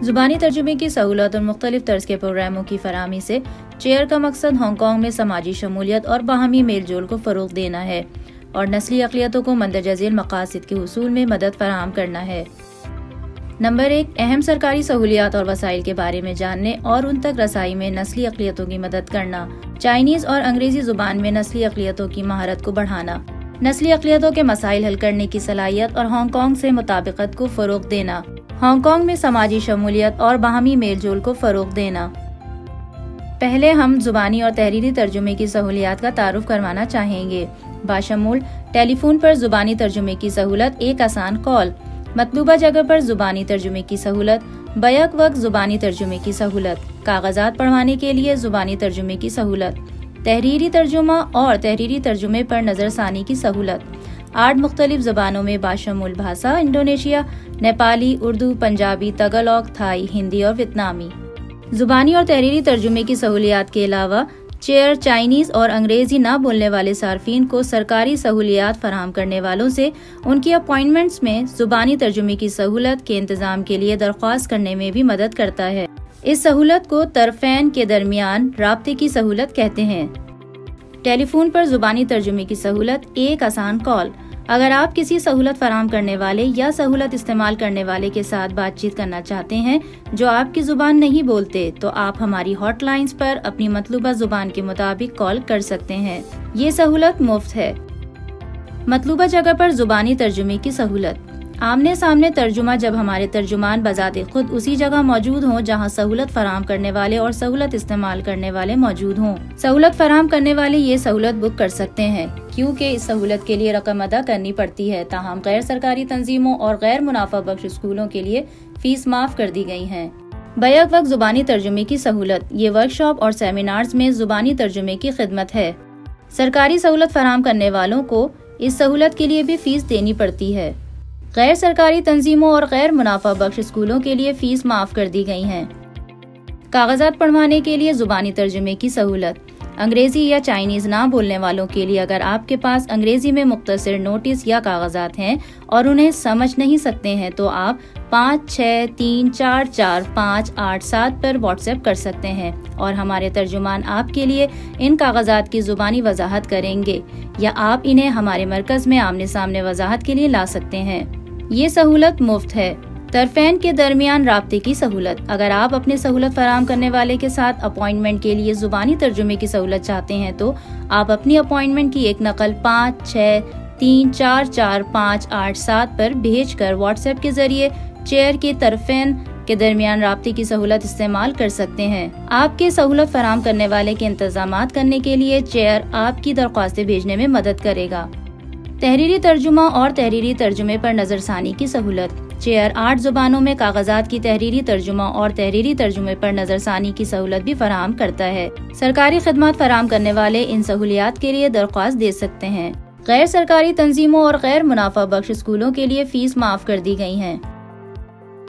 ज़ुबानी तर्जुमे की सहूलत और मुख्तलिफ तर्ज के प्रोग्रामों की फराहमी से चेयर का मकसद हांगकांग में समाजी शमूलियत और बाहमी मेल जोल को फ़रोग़ देना है और नस्ली अक़लियतों को मंदरजा झेल मक़ासिद के हुसूल में मदद फराहम करना है। नंबर 1, अहम सरकारी सहूलियात और वसाइल के बारे में जानने और उन तक रसाई में नस्ली अक़लियतों की मदद करना। चाइनीज़ और अंग्रेजी ज़ुबान में नस्ली अक़लियतों की महारत को बढ़ाना, नस्ली अक़लियतों के मसाइल हल करने की सलाहियत और हांगकांग से मुताबिकत को फ़रोग़ देना। हांगकांग में समाजी शमूलियत और बाहमी मेल जोल को फ़रोग़ देना। पहले हम ज़ुबानी और तहरीरी तर्जुमे की सहूलियात का तारुफ करवाना चाहेंगे। बाशमूल टेलीफोन पर ज़ुबानी तर्जुमे की सहूलत, एक आसान कॉल, मतलूबा जगह पर ज़ुबानी तर्जुमे की सहूलत, बैक वक्त ज़ुबानी तर्जुमे की सहूलत, कागजात पढ़वाने के लिए ज़ुबानी तर्जुमे की सहूलत, तहरीरी तर्जुमा और तहरीरी तर्जुमे पर नज़रसानी की सहूलत, 8 मुख्तलिफ ज़बानों में बाशमूल भाषा, इंडोनेशिया, नेपाली, उर्दू, पंजाबी, तगलॉग, थाई, हिंदी और वियतनामी। ज़ुबानी और तहरीरी तर्जुमे की सहूलियात के अलावा चेयर चाइनीज़ और अंग्रेजी ना बोलने वाले सार्फिन को सरकारी सहूलियात फराहम करने वालों से उनकी अपॉइंटमेंट्स में ज़ुबानी तर्जुमे की सहूलत के इंतज़ाम के लिए दरख्वास्त करने में भी मदद करता है। इस सहूलत को तरफ़ैन के दरमियान राब्ते की सहूलत कहते हैं। टेलीफोन पर ज़ुबानी तर्जुमे की सहूलत, एक आसान कॉल। अगर आप किसी सहूलत फराहम करने वाले या सहूलत इस्तेमाल करने वाले के साथ बातचीत करना चाहते हैं जो आपकी ज़ुबान नहीं बोलते, तो आप हमारी हॉटलाइंस पर अपनी मतलूबा ज़ुबान के मुताबिक कॉल कर सकते हैं। ये सहूलत मुफ्त है। मतलूबा जगह पर ज़ुबानी तर्जुमे की सहूलत, आमने सामने तर्जुमा, जब हमारे तर्जुमान बजाते खुद उसी जगह मौजूद हों जहां सहूलत फराहम करने वाले और सहूलत इस्तेमाल करने वाले मौजूद हों। सहूलत फराहम करने वाले ये सहूलत बुक कर सकते हैं क्योंकि इस सहूलत के लिए रकम अदा करनी पड़ती है। ताहम गैर सरकारी तंजीमों और गैर मुनाफा बख्श स्कूलों के लिए फीस माफ कर दी गई है। बैक वक्त ज़ुबानी तर्जुमे की सहूलत, ये वर्कशॉप और सेमिनार्स में ज़ुबानी तर्जुमे की खिदमत है। सरकारी सहूलत फराहम करने वालों को इस सहूलत के लिए भी फीस देनी पड़ती है। गैर सरकारी तंजीमों और गैर मुनाफा बख्श स्कूलों के लिए फीस माफ कर दी गई है। कागजात पढ़वाने के लिए ज़ुबानी तर्जुमे की सहूलत, अंग्रेजी या चाइनीज़ ना बोलने वालों के लिए अगर आपके पास अंग्रेजी में मुख्तसर नोटिस या कागजात हैं और उन्हें समझ नहीं सकते हैं तो आप 56344587 पर व्हाट्सएप कर सकते हैं और हमारे तर्जुमान आपके लिए इन कागजात की ज़ुबानी वजाहत करेंगे या आप इन्हें हमारे मरकज़ में आमने सामने वजाहत के लिए ला सकते हैं। ये सहूलत मुफ्त है। तरफ़ैन के दरमियान राब्ते की सहूलत, अगर आप अपने सहूलत फराहम करने वाले के साथ अपॉइंटमेंट के लिए ज़ुबानी तर्जुमे की सहूलत चाहते हैं तो आप अपनी अपॉइंटमेंट की एक नकल 56344587 पर भेजकर व्हाट्सएप के जरिए चेयर के तरफ़ैन के दरमियान राब्ते की सहूलत इस्तेमाल कर सकते हैं। आपके सहूलत फराहम करने वाले के इंतजामात करने के लिए चेयर आपकी दरख्वास्तें भेजने में मदद करेगा। तहरीरी तर्जुमा और तहरीरी तर्जुमे पर नज़रसानी की सहूलत, चेयर 8 ज़ुबानों में कागजात की तहरीरी तर्जुमा और तहरीरी तर्जुमे पर नज़रसानी की सहूलत भी फराहम करता है। सरकारी खिदमत फराहम करने वाले इन सहूलियात के लिए दरख्वास्त दे सकते हैं। गैर सरकारी तंजीमों और गैर मुनाफा बख्श स्कूलों के लिए फीस माफ कर दी गई है।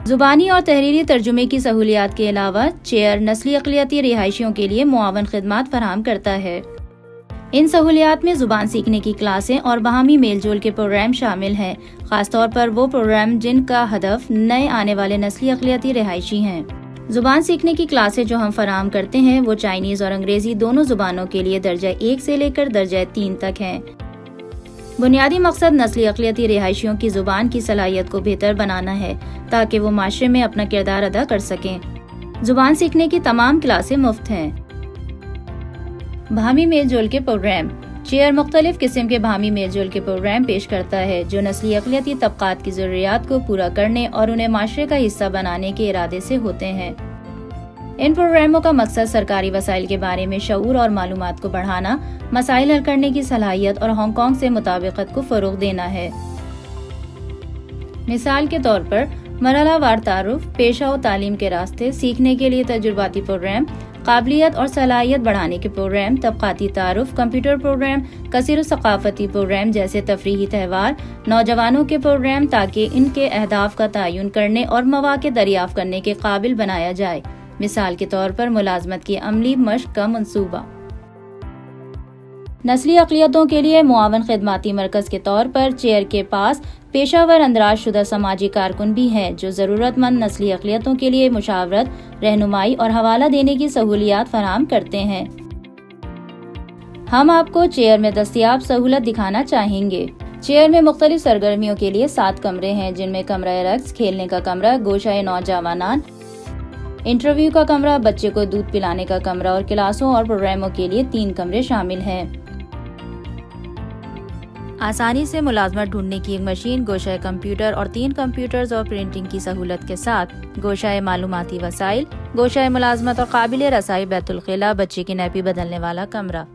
ज़ुबानी और तहरीरी तर्जुमे की सहूलियात के अलावा चेयर नस्ली अक़लियती रिहायशियों के लिए मुआवन खिदमत फराहम करता है। इन सहूलियात में ज़ुबान सीखने की क्लासें और बाहमी मेल जोल के प्रोग्राम शामिल हैं, खासतौर पर वो प्रोग्राम जिनका हदफ नए आने वाले नस्ली अक़लियती रिहायशी हैं। ज़ुबान सीखने की क्लासें जो हम फराहम करते हैं वो चाइनीज़ और अंग्रेजी दोनों ज़ुबानों के लिए दर्जा 1 से लेकर दर्जा 3 तक हैं। बुनियादी मकसद नस्ली अक़लियती रिहायशियों की ज़ुबान की सलाहियत को बेहतर बनाना है ताकि वो माशरे में अपना किरदार अदा कर सकें। ज़ुबान सीखने की तमाम क्लासें मुफ्त हैं। बाहमी मेल जोल के प्रोग्राम, चेयर मुख्तलिफ किस्म के बाहमी मेल जोल के प्रोग्राम पेश करता है जो नस्ली अक़लियती तबक़ात की ज़रूरियात को पूरा करने और उन्हें माशरे का हिस्सा बनाने के इरादे से होते हैं। इन प्रोग्रामों का मकसद सरकारी वसाइल के बारे में शऊर और मालूमात को बढ़ाना, मसाइल हल करने की सलाहियत और हांगकांग से मुताबिकत को फ़रोग़ देना है। मिसाल के तौर पर मरहलावार तारुफ, पेशा और तालीम के रास्ते, सीखने के लिए तजुर्बाती प्रोग्राम, काबिलियत और सलाहियत बढ़ाने के प्रोग्राम, तबक़ाती तारुफ, कंप्यूटर प्रोग्राम, कसीर सक़ाफ़ती प्रोग्राम जैसे तफरीही त्यौहार, नौजवानों के प्रोग्राम ताकि इनके अहदाफ का तयन करने और मौक़े दरियाफ़्त करने के काबिल बनाया जाए। मिसाल के तौर पर मुलाज़मत की अमली मश्क का मंसूबा। नस्ली अक़लियतों के लिए मुआवन खिदमाती मरकज़ के तौर पर चेयर के पास पेशावर अंदराज शुदा समाजी कारकुन भी हैं जो ज़रूरतमंद नस्ली अक़लियतों के लिए मुशावरत, रहनुमाई और हवाला देने की सहूलियात फराहम करते हैं। हम आपको चेयर में दस्तयाब सहूलत दिखाना चाहेंगे। चेयर में मुख्तलिफ सरगर्मियों के लिए 7 कमरे हैं, जिनमें कमरा रक्स, खेलने का कमरा, गोशाए नौजवानान, इंटरव्यू का कमरा, बच्चे को दूध पिलाने का कमरा और क्लासों और प्रोग्रामों के लिए 3 कमरे शामिल हैं। आसानी से मुलाजमत ढूंढने की एक मशीन, गोशाए कंप्यूटर और 3 कंप्यूटर्स और प्रिंटिंग की सहूलत के साथ गोशाए मालूमाती वसाइल, गोशाए मुलाजमत और काबिल रसाई बैतुल खिला, बच्चे की नैपी बदलने वाला कमरा।